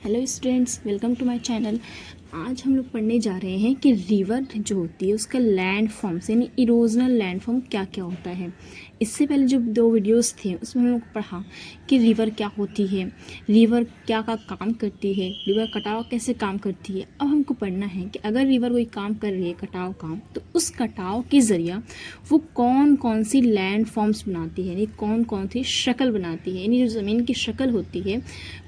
Hello students, welcome to my channel. आज हम लोग पढ़ने जा रहे हैं कि रिवर जो होती है उसका लैंड फॉर्म्स यानी इरोजनल लैंड फॉर्म क्या क्या होता है। इससे पहले जो 2 वीडियोस थे उसमें हम लोग पढ़ा कि रिवर क्या होती है, रिवर क्या का काम करती है, रिवर कटाव कैसे काम करती है। अब हमको पढ़ना है कि अगर रिवर कोई काम कर रही है कटाव काम, तो उस कटाव के ज़रिए वो कौन कौन सी लैंड फॉर्म्स बनाती है, यानी कौन कौन सी शक्ल बनाती है। यानी जो ज़मीन की शक्ल होती है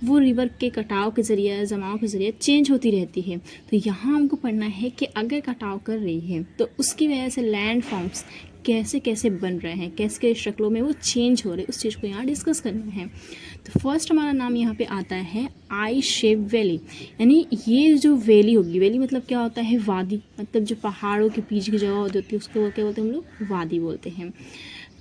वो रिवर के कटाव के ज़रिए, जमाव के ज़रिए चेंज होती रहती है। तो यहाँ हमको पढ़ना है कि अगर कटाव कर रही है तो उसकी वजह से लैंड फॉर्म्स कैसे कैसे बन रहे हैं, कैसे कैसे शक्लों में वो चेंज हो रहे हैं, उस चीज़ को यहाँ डिस्कस करना है। तो फर्स्ट हमारा नाम यहाँ पे आता है आई शेप वैली। यानी ये जो वैली होगी, वैली मतलब क्या होता है, वादी, मतलब जो पहाड़ों के बीच की जगह होती है उसको क्या बोलते हैं हम लोग, वादी बोलते हैं।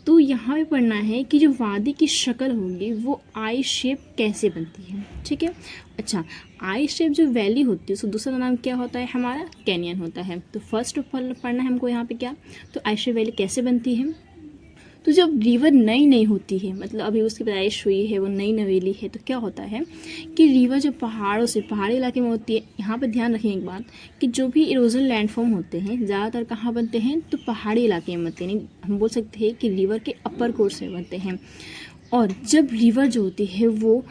तो यहाँ पे पढ़ना है कि जो वादी की शक्ल होगी वो आई शेप कैसे बनती है। ठीक है, अच्छा, आई शेप जो वैली होती है उसका दूसरा नाम क्या होता है, हमारा कैनियन होता है। तो फर्स्ट पढ़ना है हमको यहाँ पे क्या, तो आई शेप वैली कैसे बनती है। तो जब रिवर नई नई होती है, मतलब अभी उसकी पैदाइश हुई है, वो नई नवेली है, तो क्या होता है कि रिवर जब पहाड़ों से, पहाड़ी इलाके में होती है। यहाँ पे ध्यान रखें एक बात कि जो भी इरोजन लैंडफॉर्म होते हैं ज़्यादातर कहाँ बनते हैं, तो पहाड़ी इलाके में बनते हैं। हम बोल सकते हैं कि रिवर के अपर कोर्स में बनते हैं। और जब रिवर जो होती है वो,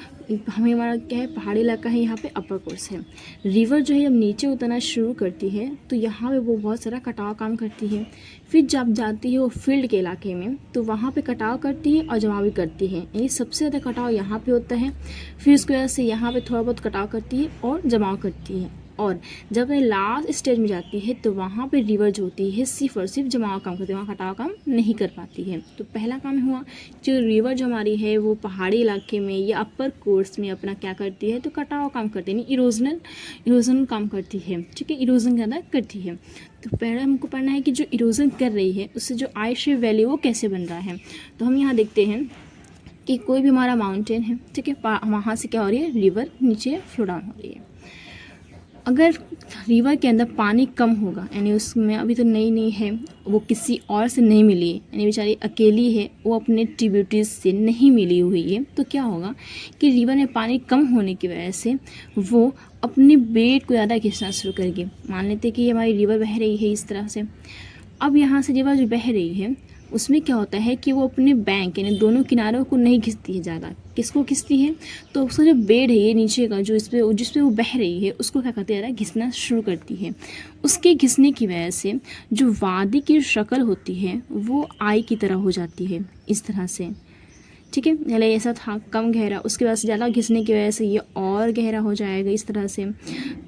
हमें हमारा क्या है, पहाड़ी इलाका है, यहाँ पे अपर कोर्स है। रिवर जो है जब नीचे उतरना शुरू करती है तो यहाँ पे वो बहुत सारा कटाव काम करती है। फिर जब जाती है वो फील्ड के इलाके में तो वहाँ पे कटाव करती है और जमा भी करती है। यानी सबसे ज़्यादा कटाव यहाँ पे होता है, फिर उसकी वजह से यहाँ पे थोड़ा बहुत कटाव करती है और जमाव करती है। और जब ये लास्ट स्टेज में जाती है तो वहाँ पे रिवर जो होती है सिर्फ और सिर्फ जमाव काम करती है, वहाँ कटाव काम नहीं कर पाती है। तो पहला काम हुआ, जो रिवर जो हमारी है वो पहाड़ी इलाके में या अपर कोर्स में अपना क्या करती है, तो कटाव काम करती है, यानी इरोजन काम करती है। ठीक है, इरोजन ज़्यादा करती है। तो पहले हमको पढ़ना है कि जो इरोजन कर रही है उससे जो आई शेप वैली वो कैसे बन रहा है। तो हम यहाँ देखते हैं कि कोई भी हमारा माउंटेन है, ठीक है, वहाँ से क्या हो रही है, रिवर नीचे फ्लो डाउन हो रही है। अगर रिवर के अंदर पानी कम होगा, यानी उसमें अभी तो नई नई है, वो किसी और से नहीं मिली है, यानी बेचारी अकेली है, वो अपने ट्रिब्यूटरीज से नहीं मिली हुई है, तो क्या होगा कि रिवर में पानी कम होने की वजह से वो अपने बेट को ज़्यादा खींचना शुरू करेगी। मान लेते कि हमारी रिवर बह रही है इस तरह से। अब यहाँ से रिवर जो बह रही है उसमें क्या होता है कि वो अपने बैंक यानी दोनों किनारों को नहीं खींचती है ज़्यादा। किसको खींचती है, तो उसका जो बेड है ये नीचे का, जो जिसपे वो बह रही है, उसको क्या करती है, घिसना शुरू करती है। उसके घिसने की वजह से जो वादी की शक्ल होती है वो आई की तरह हो जाती है, इस तरह से। ठीक है, पहले ऐसा था कम गहरा, उसके बाद से ज़्यादा घिसने की वजह से ये और गहरा हो जाएगा इस तरह से।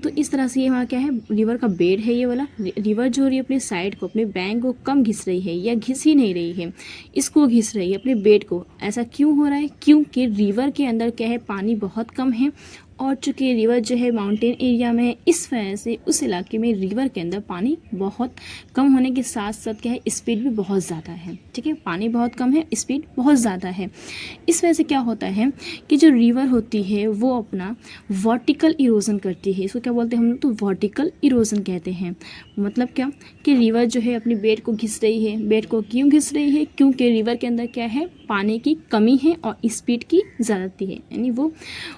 तो इस तरह से ये हमारा क्या है, रिवर का बेड है ये वाला। रिवर जो हो रही है अपने साइड को, अपने बैंक को कम घिस रही है या घिस ही नहीं रही है, इसको घिस रही है अपने बेड को। ऐसा क्यों हो रहा है, क्योंकि रिवर के अंदर क्या है, पानी बहुत कम है। और चूँकि रिवर जो है माउंटेन एरिया में है, इस वजह से उस इलाके में रिवर के अंदर पानी बहुत कम होने के साथ साथ क्या है, स्पीड भी बहुत ज़्यादा है। ठीक है, पानी बहुत कम है, स्पीड बहुत ज़्यादा है। इस वजह से क्या होता है कि जो रिवर होती है वो अपना वर्टिकल इरोजन करती है। इसको क्या बोलते हैं हम लोग, तो वर्टिकल इरोजन कहते हैं। मतलब क्या कि रिवर जो है अपनी बेड को घिस रही है। बेड को क्यों घिस रही है, क्योंकि रिवर के अंदर क्या है, पानी की कमी है और स्पीड की ज़्यादती है। यानी वो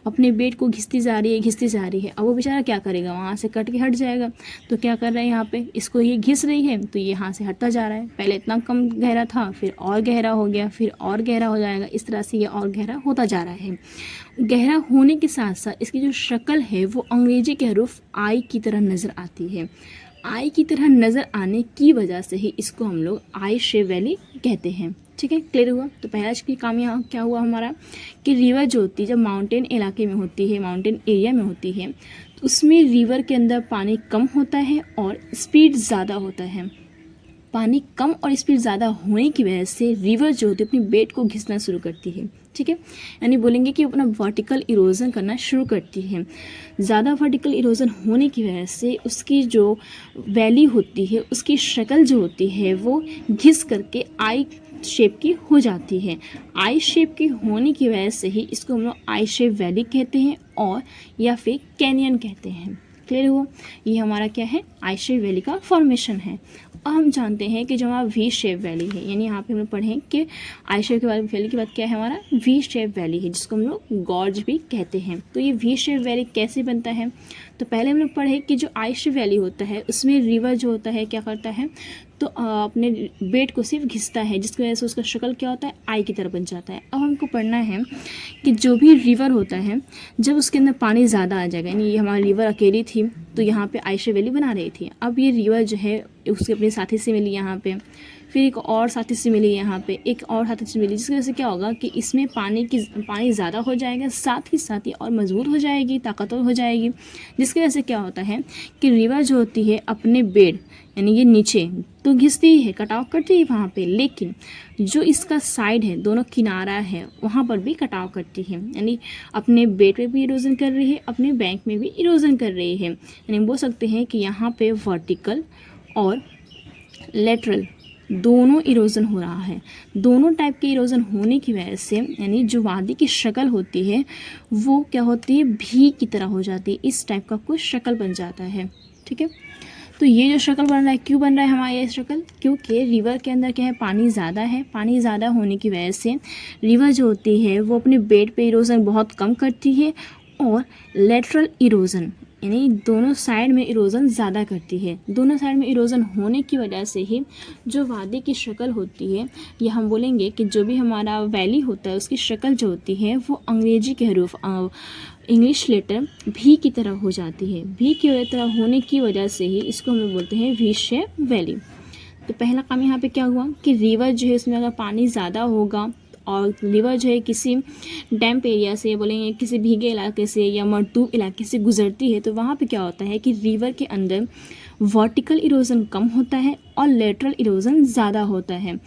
अपने बेड को घिसती जा रही है, घिसती जा रही है। अब वो बेचारा क्या करेगा, वहाँ से कट के हट जाएगा। तो क्या कर रहा है यहाँ पे, इसको ये घिस रही है तो ये यहाँ से हटता जा रहा है। पहले इतना कम गहरा था, फिर और गहरा हो गया, फिर और गहरा हो जाएगा। इस तरह से ये और गहरा होता जा रहा है। गहरा होने के साथ साथ इसकी जो शक्ल है वो अंग्रेजी के हरूफ आई की तरह नज़र आती है। आई की तरह नज़र आने की वजह से ही इसको हम लोग आई शेप वैली कहते हैं। ठीक है, क्लियर हुआ। तो पहला की काम यहाँ क्या हुआ हमारा कि रिवर जो होती है जब माउंटेन इलाके में होती है, माउंटेन एरिया में होती है, तो उसमें रिवर के अंदर पानी कम होता है और स्पीड ज़्यादा होता है। पानी कम और स्पीड ज़्यादा होने की वजह से रिवर जो होती है अपनी बेड को घिसना शुरू करती है। ठीक है, यानी बोलेंगे कि अपना वर्टिकल इरोजन करना शुरू करती है। ज़्यादा वर्टिकल इरोजन होने की वजह से उसकी जो वैली होती है, उसकी शक्ल जो होती है वो घिस करके आई शेप की हो जाती है। आई शेप की होने की वजह से ही इसको हम लोग आई शेप वैली कहते हैं और या फिर कैनियन कहते हैं। क्लियर हुआ, ये हमारा क्या है, आई शेप वैली का फॉर्मेशन है। अब हम जानते हैं कि जो हमारा वी शेप वैली है, यानी यहाँ पे हम लोग पढ़ें कि आई शेप वैली के बाद क्या है हमारा वी शेप वैली है, जिसको हम लोग गॉर्ज भी कहते हैं। तो ये वी शेप वैली कैसे बनता है, तो पहले हम लोग पढ़े कि जो आई शेप वैली होता है उसमें रिवर जो होता है क्या करता है, तो अपने बेड को सिर्फ घिसता है, जिसकी वजह से उसका शक्ल क्या होता है, आई की तरह बन जाता है। अब हमको पढ़ना है कि जो भी रिवर होता है जब उसके अंदर पानी ज़्यादा आ जाएगा, यानी ये हमारी रिवर अकेली थी तो यहाँ पे आई शेप वैली बना रही थी। अब ये रिवर जो है उसके अपने साथी से मिली यहाँ पे, फिर एक और साथी से मिली यहाँ पे, एक और साथी से मिली, जिसकी वजह से क्या होगा कि इसमें पानी ज़्यादा हो जाएगा, साथ ही और मजबूत हो जाएगी, ताकतवर हो जाएगी, जिसकी वजह से क्या होता है कि रिवर जो होती है अपने बेड यानी ये नीचे तो घिसती ही है, कटाव करती है वहाँ पे, लेकिन जो इसका साइड है, दोनों किनारा है, वहाँ पर भी कटाव करती है, यानी अपने बेड पे भी इरोजन कर रही है, अपने बैंक में भी इरोजन कर रही है। यानी बोल सकते हैं कि यहाँ पे वर्टिकल और लेटरल दोनों इरोजन हो रहा है। दोनों टाइप के इरोजन होने की वजह से यानी जो वादी की शक्ल होती है वो क्या होती है, भी की तरह हो जाती है, इस टाइप का कुछ शक्ल बन जाता है। ठीक है, तो ये जो शक्ल बन रहा है, क्यों बन रहा है हमारा ये शक्ल, क्योंकि रिवर के अंदर क्या है, पानी ज़्यादा है। पानी ज़्यादा होने की वजह से रिवर जो होती है वो अपने बेड पे इरोजन बहुत कम करती है, और लेटरल इरोजन यानी दोनों साइड में इरोजन ज़्यादा करती है। दोनों साइड में इरोजन होने की वजह से ही जो वादी की शक्ल होती है, या हम बोलेंगे कि जो भी हमारा वैली होता है उसकी शक्ल जो होती है वो अंग्रेजी के हरूफ इंग्लिश लेटर भी की तरह हो जाती है। भी की तरह होने की वजह से ही इसको हम लोग बोलते हैं वी शेप वैली। तो पहला काम यहाँ पे क्या हुआ कि रिवर जो है उसमें अगर पानी ज़्यादा होगा और रिवर जो है किसी डैम्प एरिया से, बोलेंगे किसी भीगे इलाके से या मरतूब इलाके से गुजरती है, तो वहाँ पे क्या होता है कि रिवर के अंदर वर्टिकल इरोजन कम होता है और लेटरल इरोजन ज़्यादा होता है।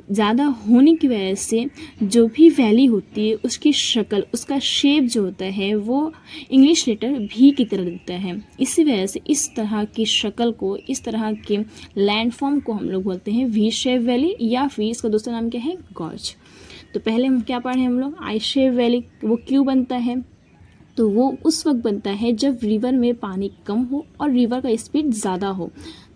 ज़्यादा होने की वजह से जो भी वैली होती है उसकी शक्ल, उसका शेप जो होता है वो इंग्लिश लेटर भी की तरह दिखता है। इसी वजह से इस तरह की शक्ल को, इस तरह के लैंडफॉर्म को हम लोग बोलते हैं वी शेप वैली, या फिर इसका दूसरा नाम क्या है, गॉर्ज। तो पहले हम क्या पढ़े हम लोग, आई शेप वैली वो क्यों बनता है, तो वो उस वक्त बनता है जब रिवर में पानी कम हो और रिवर का स्पीड ज़्यादा हो।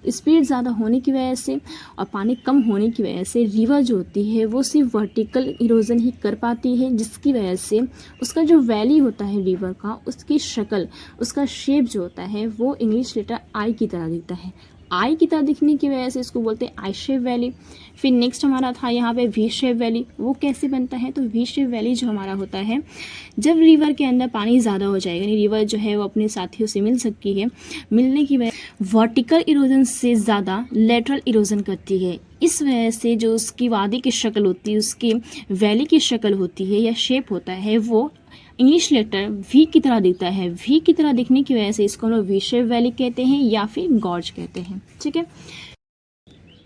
स्पीड ज़्यादा होने की वजह से और पानी कम होने की वजह से रिवर जो होती है वो सिर्फ वर्टिकल इरोजन ही कर पाती है, जिसकी वजह से उसका जो वैली होता है रिवर का, उसकी शक्ल, उसका शेप जो होता है वो इंग्लिश लेटर आई की तरह दिखता है। आई की तरह दिखने की वजह से इसको बोलते हैं आई शेप वैली। फिर नेक्स्ट हमारा था यहाँ पे वी शेप वैली। वो कैसे बनता है, तो वी शेप वैली जो हमारा होता है जब रिवर के अंदर पानी ज़्यादा हो जाएगा, यानी रिवर जो है वो अपने साथियों से मिल सकती है, मिलने की वजह वर्टिकल इरोजन से ज़्यादा लेटरल इरोजन करती है। इस वजह से जो उसकी वादी की शक्ल होती है, उसकी वैली की शक्ल होती है या शेप होता है, वो इंग्लिश लेटर वी की तरह दिखता है। वी की तरह दिखने की वजह से इसको हम लोग वी शेप वैली कहते हैं या फिर गॉर्ज कहते हैं। ठीक है,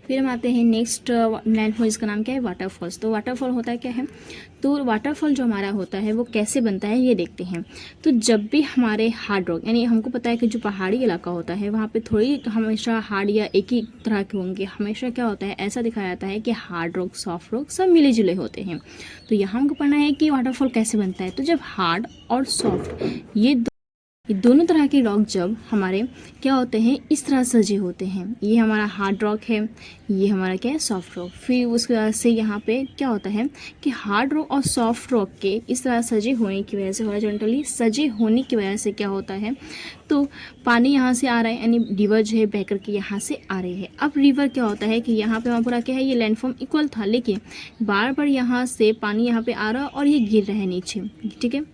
फिर हम आते हैं नेक्स्ट लैंडफॉल, इसका नाम क्या है, वाटरफॉल्स। तो वाटरफॉल होता क्या है, तो वाटरफॉल जो हमारा होता है वो कैसे बनता है ये देखते हैं। तो जब भी हमारे हार्ड रॉक, यानी हमको पता है कि जो पहाड़ी इलाका होता है वहाँ पे थोड़ी हमेशा हार्ड या एक ही तरह के होंगे, हमेशा क्या होता है ऐसा दिखाया जाता है कि हार्ड रॉक, सॉफ्ट रॉक सब मिले जुले होते हैं। तो यहाँ हमको पढ़ना है कि वाटरफॉल कैसे बनता है। तो जब हार्ड और सॉफ्ट ये दोनों तरह के रॉक जब हमारे क्या होते हैं, इस तरह सजे होते हैं, ये हमारा हार्ड रॉक है, ये हमारा क्या है, सॉफ्ट रॉक। फिर उसके बाद से यहाँ पे क्या होता है कि हार्ड रॉक और सॉफ्ट रॉक के इस तरह सजे होने की वजह से, हॉरिजॉन्टली सजे होने की वजह से क्या होता है, तो पानी यहाँ से आ रहा है, यानी रिवर जो है बह करके यहाँ से आ रही है। अब रिवर क्या होता है कि यहाँ पे पूरा क्या है, ये लैंडफॉर्म इक्वल था, लेकिन बार बार यहाँ से पानी यहाँ पे आ रहा है और ये गिर रहा है नीचे। ठीक है,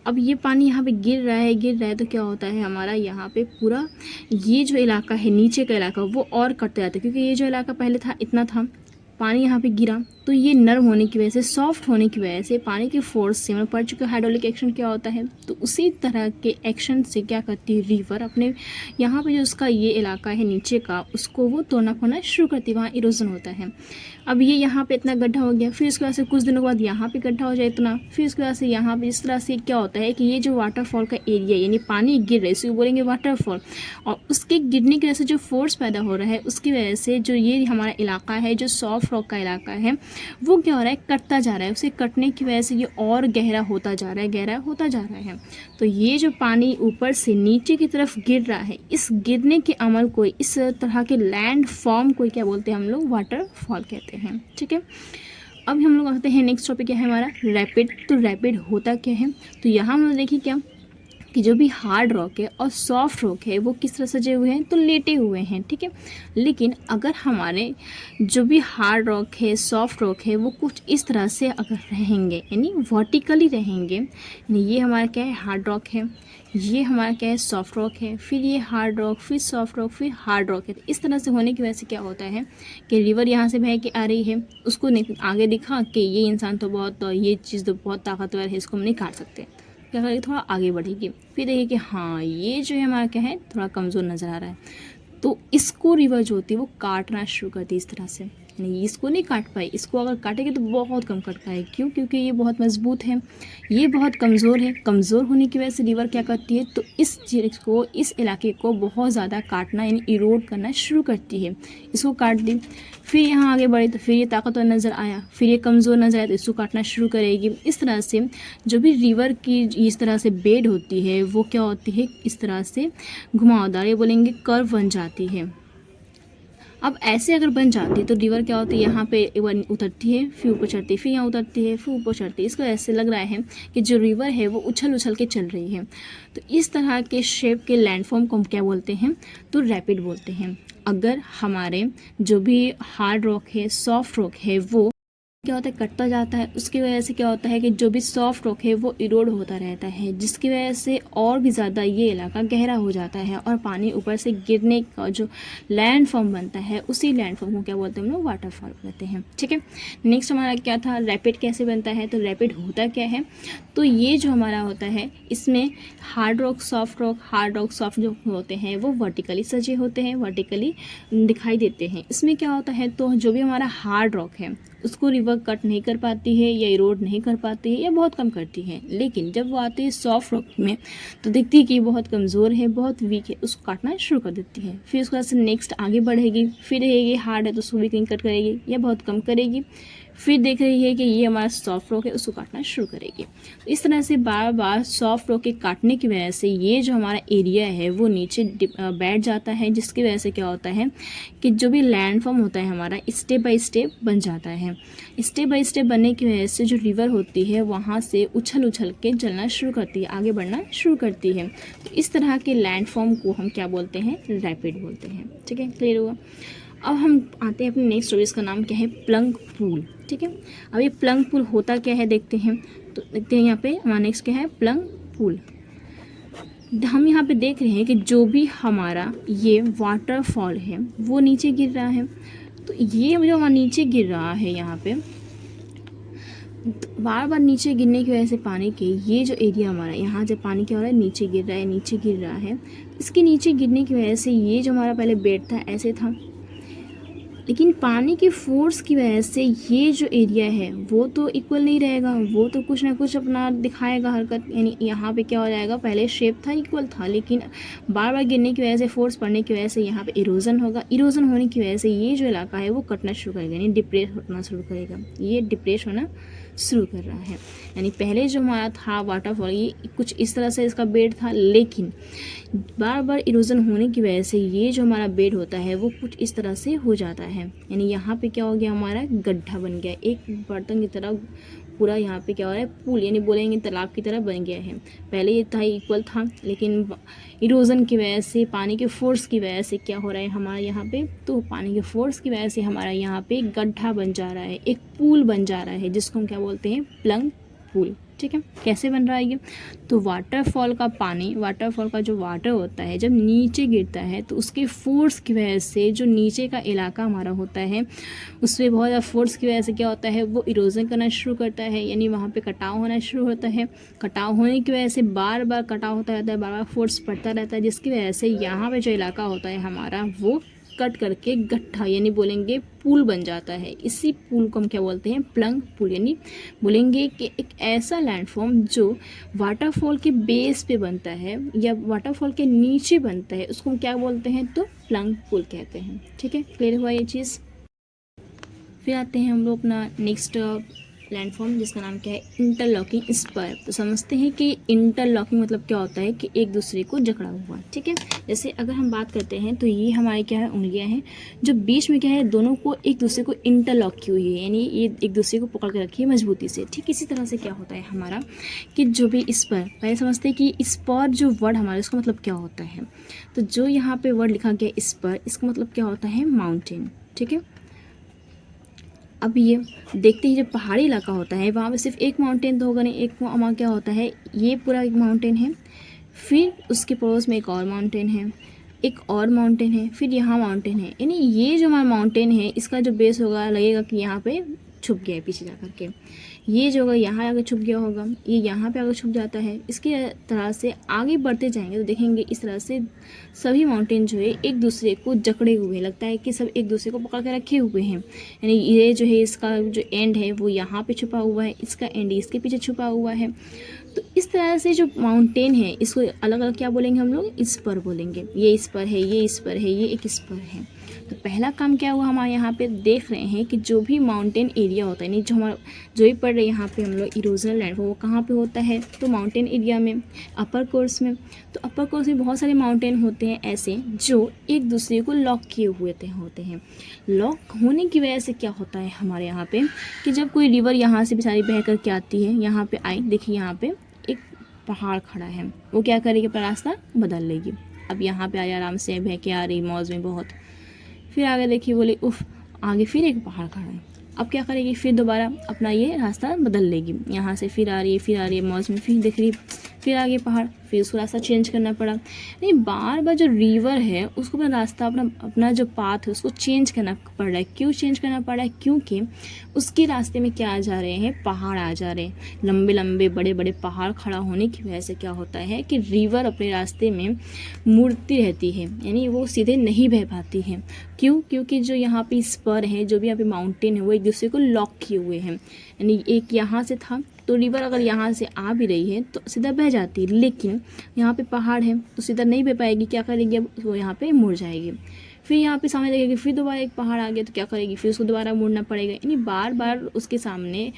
अब ये पानी यहाँ पे गिर रहा है, तो क्या होता है हमारा यहाँ पे पूरा ये जो इलाका है, नीचे का इलाका, वो और कटता जाता है, क्योंकि ये जो इलाका पहले था इतना था, पानी यहाँ पे गिरा तो ये नर्म होने की वजह से, सॉफ्ट होने की वजह से, पानी की फोर्स से, मतलब पढ़ चुके हाइड्रोलिक एक्शन क्या होता है, तो उसी तरह के एक्शन से क्या करती है रिवर, अपने यहाँ पे जो उसका ये इलाका है नीचे का, उसको वो तोड़ना फोड़ना शुरू करती है, वहाँ इरोजन होता है। अब ये यहाँ पे इतना गड्ढा हो गया, फिर इसके बाद से कुछ दिनों के बाद यहाँ पे गड्ढा हो जाए इतना, फिर इसके बाद से यहाँ पे इस तरह से क्या होता है कि ये जो वाटरफॉल का एरिया, यानी पानी गिर रहा है, इसको बोलेंगे वाटरफॉल, और उसके गिरने की वजह से जो फोर्स पैदा हो रहा है उसकी वजह से जो ये हमारा इलाका है जो सॉफ्ट सॉफ्ट रॉक का इलाका है वो क्या हो रहा है, कटता जा रहा है। उसे कटने की वजह से ये और गहरा होता जा रहा है, गहरा होता जा रहा है। तो ये जो पानी ऊपर से नीचे की तरफ गिर रहा है, इस गिरने के अमल को, इस तरह के लैंड फॉर्म को क्या बोलते हैं हम लोग, वाटरफॉल कहते हैं। ठीक है, अब हम लोग आते हैं नेक्स्ट टॉपिक क्या है हमारा, रैपिड। तो रैपिड होता क्या है, तो यहाँ हम लोग देखिए क्या कि जो भी हार्ड रॉक है और सॉफ्ट रॉक है वो किस तरह सजे हुए हैं, तो लेटे हुए हैं। ठीक है, लेकिन अगर हमारे जो भी हार्ड रॉक है, सॉफ्ट रॉक है, वो कुछ इस तरह से अगर रहेंगे, यानी वर्टिकली रहेंगे, यानी ये हमारा क्या है, हार्ड रॉक है, ये हमारा क्या है, सॉफ्ट रॉक है, फिर ये हार्ड रॉक, फिर सॉफ्ट रॉक, फिर हार्ड रॉक है। तो इस तरह से होने की वजह से क्या होता है कि रिवर यहाँ से बह के आ रही है, उसको आगे दिखा कि ये इंसान तो बहुत, ये चीज़ तो बहुत ताकतवर है, इसको हम नहीं काट सकते, क्या करेगी, थोड़ा आगे बढ़ेगी, फिर देखिए कि हाँ ये जो है हमारा क्या है, थोड़ा कमज़ोर नज़र आ रहा है, तो इसको रिवर जो होती है वो काटना शुरू करती है इस तरह से। नहीं, इसको नहीं काट पाई, इसको अगर काटेगी तो बहुत कम काट पाएगी। क्यों, क्योंकि ये बहुत मजबूत है, ये बहुत कमज़ोर है। कमज़ोर होने की वजह से रिवर क्या करती है, तो इस चीज़ को, इस इलाके को बहुत ज़्यादा काटना यानी इरोड करना शुरू करती है। इसको काट दी, फिर यहाँ आगे बढ़े तो फिर ये ताकतवर नज़र आया, फिर ये कमज़ोर नज़र आया तो इसको काटना शुरू करेगी। इस तरह से जो भी रिवर की इस तरह से बेड होती है वो क्या होती है, इस तरह से घुमावदार, ये बोलेंगे कर्व बन जाती है। अब ऐसे अगर बन जाती है तो रिवर क्या होती है, यहाँ पे एक बार उतरती है, फिर ऊपर चढ़ती है, फिर यहाँ उतरती है, फिर ऊपर चढ़ती है। इसको ऐसे लग रहा है कि जो रिवर है वो उछल उछल के चल रही है। तो इस तरह के शेप के लैंडफॉर्म को हम क्या बोलते हैं, तो रैपिड बोलते हैं। अगर हमारे जो भी हार्ड रॉक है, सॉफ्ट रॉक है, वो क्या होता है, कटता जाता है, उसकी वजह से क्या होता है कि जो भी सॉफ्ट रॉक है वो इरोड होता रहता है, जिसकी वजह से और भी ज़्यादा ये इलाका गहरा हो जाता है और पानी ऊपर से गिरने का जो लैंड फॉर्म बनता है उसी लैंड फॉर्म को क्या बोलते हैं हम लोग, वाटरफॉल कहते हैं। ठीक है, नेक्स्ट हमारा क्या था, रैपिड कैसे बनता है। तो रैपिड होता क्या है, तो ये जो हमारा होता है इसमें हार्ड रॉक, सॉफ्ट जो होते हैं वो वर्टिकली सजे होते हैं, वर्टिकली दिखाई देते हैं। इसमें क्या होता है, तो जो भी हमारा हार्ड रॉक है उसको रिवर कट नहीं कर पाती है या इरोड नहीं कर पाती है या बहुत कम करती है। लेकिन जब वो आती है सॉफ्ट रॉक में तो दिखती है कि बहुत कमज़ोर है, बहुत वीक है, उसको काटना शुरू कर देती है। फिर उसके बाद से नेक्स्ट आगे बढ़ेगी, फिर रहेगी हार्ड है तो उसको भी कहीं कट करेगी या बहुत कम करेगी, फिर देख रही है कि ये हमारा सॉफ्ट रॉक है, उसको काटना शुरू करेगी। तो इस तरह से बार बार सॉफ्ट रॉक के काटने की वजह से ये जो हमारा एरिया है वो नीचे बैठ जाता है, जिसकी वजह से क्या होता है कि जो भी लैंडफॉर्म होता है हमारा स्टेप बाय स्टेप बन जाता है। स्टेप बाय स्टेप बनने की वजह से जो रिवर होती है वहाँ से उछल उछल के चलना शुरू करती है, आगे बढ़ना शुरू करती है। तो इस तरह के लैंडफॉर्म को हम क्या बोलते हैं, रैपिड बोलते हैं। ठीक है, क्लियर हुआ। अब हम आते हैं अपने नेक्स्ट स्टोरी, इसका नाम क्या है, प्लंग पूल। ठीक है, अब ये प्लंग पूल होता क्या है देखते हैं। तो देखते हैं यहाँ पे हमारा नेक्स्ट क्या है, प्लंग पूल। हम यहाँ पे देख रहे हैं कि जो भी हमारा ये वाटरफॉल है वो नीचे गिर रहा है। तो ये जो हमारा नीचे गिर रहा है यहाँ पे बार बार नीचे गिरने की वजह से पानी के ये जो एरिया हमारा यहाँ जब पानी क्या हो रहा है, नीचे गिर रहा है, नीचे गिर रहा है, इसके नीचे गिरने की वजह से ये जो हमारा पहले बेड था ऐसे था, लेकिन पानी की फोर्स की वजह से ये जो एरिया है वो तो इक्वल नहीं रहेगा, वो तो कुछ ना कुछ अपना दिखाएगा हरकत। यानी यहाँ पे क्या हो जाएगा, पहले शेप था, इक्वल था, लेकिन बार बार गिरने की वजह से, फोर्स पड़ने की वजह से यहाँ पे इरोजन होगा। इरोजन होने की वजह से ये जो इलाका है वो कटना शुरू करेगा, यानी डिप्रेस होना शुरू करेगा। ये डिप्रेस होना शुरू कर रहा है, यानी पहले जो हमारा था वाटरफॉल ये कुछ इस तरह से इसका बेड था, लेकिन बार बार इरोजन होने की वजह से ये जो हमारा बेड होता है वो कुछ इस तरह से हो जाता है। यानी यहाँ पे क्या हो गया, हमारा गड्ढा बन गया, एक बर्तन की तरह पूरा यहाँ पे क्या हो रहा है, पूल यानी बोलेंगे तालाब की तरह बन गया है। पहले ये था इक्वल था, लेकिन इरोजन की वजह से, पानी के फोर्स की वजह से क्या हो रहा है हमारे यहाँ पे, तो पानी के फोर्स की वजह से हमारा यहाँ पे गड्ढा बन जा रहा है, एक पूल बन जा रहा है, जिसको हम क्या बोलते हैं, प्लंग पूल। ठीक है, कैसे बन रहा है ये, तो वाटरफॉल का पानी, वाटरफॉल का जो वाटर होता है जब नीचे गिरता है तो उसके फोर्स की वजह से जो नीचे का इलाका हमारा होता है उस पर बहुत ज़्यादा फोर्स की वजह से क्या होता है, वो इरोजन करना शुरू करता है, यानी वहाँ पे कटाव होना शुरू होता है। कटाव होने की वजह से बार बार कटाव होता रहता है, बार बार फोर्स पड़ता रहता है, जिसकी वजह से यहाँ पे जो इलाका होता है हमारा वो कट करके गड्ढा यानी बोलेंगे पूल बन जाता है। इसी पूल को हम क्या बोलते हैं, प्लंग पूल, यानी बोलेंगे कि एक ऐसा लैंडफॉर्म जो वाटरफॉल के बेस पे बनता है या वाटरफॉल के नीचे बनता है, उसको हम क्या बोलते हैं, तो प्लंग पूल कहते हैं। ठीक है, क्लियर हुआ ये चीज़। फिर आते हैं हम लोग अपना नेक्स्ट लैंडफॉर्म जिसका नाम क्या है, इंटरलॉकिंग स्पर। तो समझते हैं कि इंटरलॉकिंग मतलब क्या होता है कि एक दूसरे को जकड़ा हुआ, ठीक है। जैसे अगर हम बात करते हैं तो ये हमारे क्या है, उंगलियां हैं जो बीच में क्या है, दोनों को एक दूसरे को इंटरलॉक की हुई है, यानी ये एक दूसरे को पकड़ के रखी है मजबूती से। ठीक इसी तरह से क्या होता है हमारा कि जो भी स्पर, पहले समझते हैं कि स्पर जो वर्ड हमारा उसका मतलब क्या होता है। तो जो यहाँ पे वर्ड लिखा गया स्पर, इसका मतलब क्या होता है, माउंटेन, ठीक है। अब ये देखते ही जब पहाड़ी इलाका होता है वहाँ पे सिर्फ एक माउंटेन तो होगा नहीं, एक वहाँ क्या होता है, ये पूरा एक माउंटेन है, फिर उसके पड़ोस में एक और माउंटेन है, एक और माउंटेन है, फिर यहाँ माउंटेन है। यानी ये जो हमारा माउंटेन है इसका जो बेस होगा, लगेगा कि यहाँ पे छुप गया है पीछे जा कर के, ये जो होगा यहाँ आगे छुप गया होगा, ये यहाँ पे आगे छुप जाता है। इसकी तरह से आगे बढ़ते जाएंगे तो देखेंगे इस तरह से सभी माउंटेन जो है एक दूसरे को जकड़े हुए, लगता है कि सब एक दूसरे को पकड़ के रखे हुए हैं। यानी ये जो है इसका जो एंड है वो यहाँ पे छुपा हुआ है, इसका एंड इसके पीछे छुपा हुआ है। तो इस तरह से जो माउंटेन है इसको अलग अलग क्या बोलेंगे हम लोग, स्पर बोलेंगे। ये स्पर है, ये स्पर है, ये एक स्पर है। तो पहला काम क्या हुआ, हमारे यहाँ पे देख रहे हैं कि जो भी माउंटेन एरिया होता है, नहीं जो हमारा जो भी पढ़ रहे हैं यहाँ पे हम लोग इरोजनल लैंड, वो कहाँ पे होता है, तो माउंटेन एरिया में, अपर कोर्स में। तो अपर कोर्स में बहुत सारे माउंटेन होते हैं ऐसे जो एक दूसरे को लॉक किए हुए होते हैं। लॉक होने की वजह से क्या होता है हमारे यहाँ पे कि जब कोई रिवर यहाँ से बेचारी बह करके आती है, यहाँ पे आई, देखिए यहाँ पे एक पहाड़ खड़ा है, वो क्या करेगी, अपना रास्ता बदल लेगी। अब यहाँ पे आई, आराम से बह के आ रही मौज में बहुत, फिर आगे देखिए बोले उफ, आगे फिर एक पहाड़ खड़ा है। अब क्या करेगी, फिर दोबारा अपना ये रास्ता बदल लेगी, यहाँ से फिर आ रही है, फिर आ रही है मौज में, फिर देख रही, फिर आगे पहाड़, फिर उसको रास्ता चेंज करना पड़ा। नहीं, बार बार जो रिवर है उसको अपना रास्ता, अपना जो पाथ है उसको चेंज करना पड़ रहा है। क्यों चेंज करना पड़ रहा है, क्योंकि उसके रास्ते में क्या आ जा रहे हैं, पहाड़ आ जा रहे हैं। लंबे लंबे बड़े बड़े पहाड़ खड़ा होने की वजह से क्या होता है कि रिवर अपने रास्ते में मुड़ती रहती है, यानी वो सीधे नहीं बह पाती है। क्यों, क्योंकि जो यहाँ पे स्पर है, जो भी यहाँ पे माउंटेन है, वो एक दूसरे को लॉक किए हुए हैं। यानी एक यहाँ से था तो रिवर अगर यहाँ से आ भी रही है तो सीधा बह जाती है, लेकिन यहाँ पे पहाड़ है तो सीधा नहीं बह पाएगी, क्या करेगी, अब वो यहाँ पे मुड़ जाएगी। फिर यहाँ पे सामने देखेगी, फिर दोबारा एक पहाड़ आ गया तो क्या करेगी, फिर उसको दोबारा मुड़ना पड़ेगा। यानी बार बार उसके सामने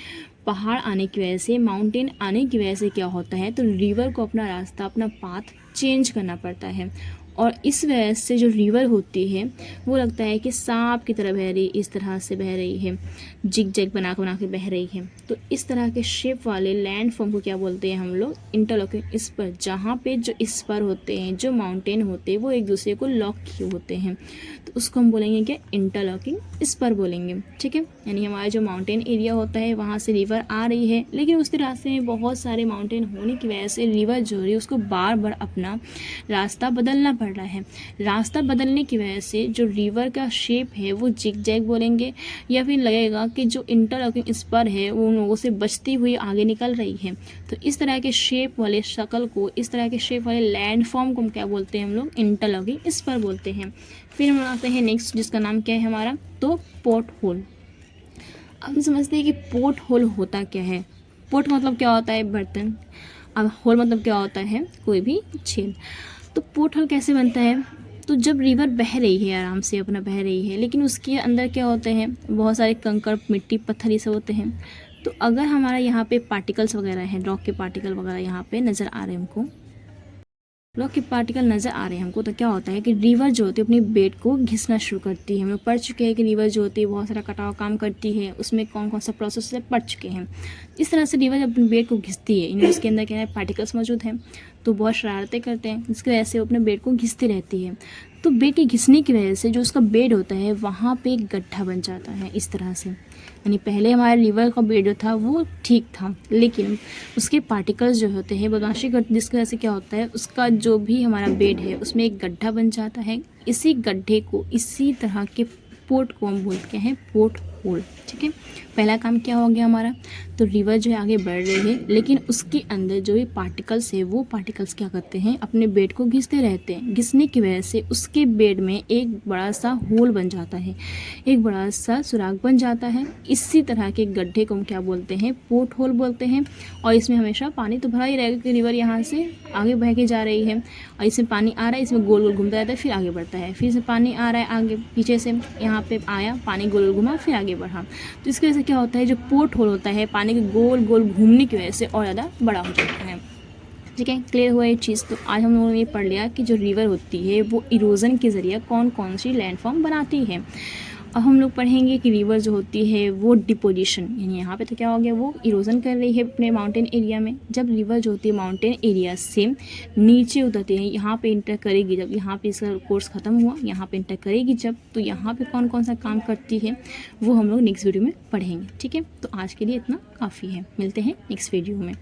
पहाड़ आने की वजह से, माउंटेन आने की वजह से क्या होता है, तो रिवर को अपना रास्ता, अपना पाथ चेंज करना पड़ता है। और इस वजह से जो रिवर होती है वो लगता है कि सांप की तरह बह रही, इस तरह से बह रही है, जिग जैग बना के बह रही है। तो इस तरह के शेप वाले लैंड फॉर्म को क्या बोलते हैं हम लोग, इंटरलॉकिंग स्पर। जहाँ पे जो स्पर होते हैं, जो माउंटेन होते हैं, वो एक दूसरे को लॉक किए होते हैं, तो उसको हम बोलेंगे क्या, इंटरलॉकिंग स्पर बोलेंगे, ठीक है। यानी हमारा जो माउंटेन एरिया होता है वहाँ से रिवर आ रही है, लेकिन उसके रास्ते में बहुत सारे माउंटेन होने की वजह से रिवर जो है उसको बार बार अपना रास्ता बदलना पड़ रहा है। रास्ता बदलने की वजह से जो रिवर का शेप है वो जिग जैग बोलेंगे, या फिर लगेगा कि जो इंटरलॉकिंग स्पर है वो उन लोगों से बचती हुई आगे निकल रही है। तो इस तरह के शेप वाले शक्ल को, इस तरह के शेप वाले लैंडफॉर्म को क्या बोलते हैं हम लोग, इंटरलॉकिंग स्पर बोलते हैं। फिर हम आते हैं नेक्स्ट, जिसका नाम क्या है हमारा, तो पोर्ट होल। अब हम समझते हैं कि पोर्ट होल होता क्या है। पोर्ट मतलब क्या होता है, बर्तन। अब होल मतलब क्या होता है, कोई भी छेद। तो पोर्ट होल कैसे बनता है, तो जब रिवर बह रही है, आराम से अपना बह रही है, लेकिन उसके अंदर क्या होते हैं, बहुत सारे कंकड़, मिट्टी, पत्थर, ये सब होते हैं। तो अगर हमारा यहाँ पे पार्टिकल्स वगैरह हैं, रॉक के पार्टिकल वगैरह यहाँ पे नज़र आ रहे हैं हमको, रॉक के पार्टिकल नज़र आ रहे हैं हमको, तो क्या होता है कि रिवर जो होती है अपनी बेड को घिसना शुरू करती है। हम लोग पढ़ चुके हैं कि रिवर जो होती है बहुत सारा कटाव काम करती है, उसमें कौन कौन सा प्रोसेस से पढ़ चुके हैं। इस तरह से रिवर जब अपनी बेड को घिसती है, यानी उसके अंदर क्या है, पार्टिकल्स मौजूद हैं, तो बहुत शरारतें करते हैं, जिसकी वजह से वो अपने बेड को घिसती रहती है। तो बेड के घिसने की वजह से जो उसका बेड होता है वहाँ पे एक गड्ढा बन जाता है इस तरह से। यानी पहले हमारा रिवर का बेड जो था वो ठीक था, लेकिन उसके पार्टिकल्स जो होते हैं बदमाशी करते, जिसकी वजह से क्या होता है, उसका जो भी हमारा बेड है उसमें एक गड्ढा बन जाता है। इसी गड्ढे को, इसी तरह के पोर्ट को हम बोलते हैं पोर्ट होल, ठीक है। पहला काम क्या हो गया हमारा, तो रिवर जो है आगे बढ़ रही है, लेकिन उसके अंदर जो भी पार्टिकल्स है वो पार्टिकल्स क्या करते हैं, अपने बेड को घिसते रहते हैं। घिसने की वजह से उसके बेड में एक बड़ा सा होल बन जाता है, एक बड़ा सा सुराख बन जाता है। इसी तरह के गड्ढे को हम क्या बोलते हैं, पोर्ट होल बोलते हैं। और इसमें हमेशा पानी तो भरा ही रहेगा कि रिवर यहाँ से आगे बह के जा रही है, और इसमें पानी आ रहा है, इसमें गोल गोल घूमता रहता है, फिर आगे बढ़ता है, फिर से पानी आ रहा है आगे, पीछे से यहाँ पे आया, पानी गोल गोल घुमा, फिर आगे आगे बढ़ा। तो इसकी वजह से क्या होता है, जो पोर्ट होल होता है पानी के गोल गोल घूमने की वजह से और ज़्यादा बड़ा हो जाता है। ठीक है, क्लियर हुआ ये चीज़। तो आज हम लोगों ने ये पढ़ लिया कि जो रिवर होती है वो इरोज़न के ज़रिए कौन कौन सी लैंडफॉर्म बनाती है। अब हम लोग पढ़ेंगे कि रिवर जो होती है वो डिपोजिशन, यानी यहाँ पे तो क्या हो गया, वो इरोज़न कर रही है अपने माउंटेन एरिया में। जब रिवर जो होती है माउंटेन एरिया से नीचे उतरती है, यहाँ पे इंटर करेगी, जब यहाँ पे इसका कोर्स ख़त्म हुआ यहाँ पे इंटर करेगी जब, तो यहाँ पे कौन कौन सा काम करती है वो हम लोग नेक्स्ट वीडियो में पढ़ेंगे। ठीक है, तो आज के लिए इतना काफ़ी है, मिलते हैं नेक्स्ट वीडियो में।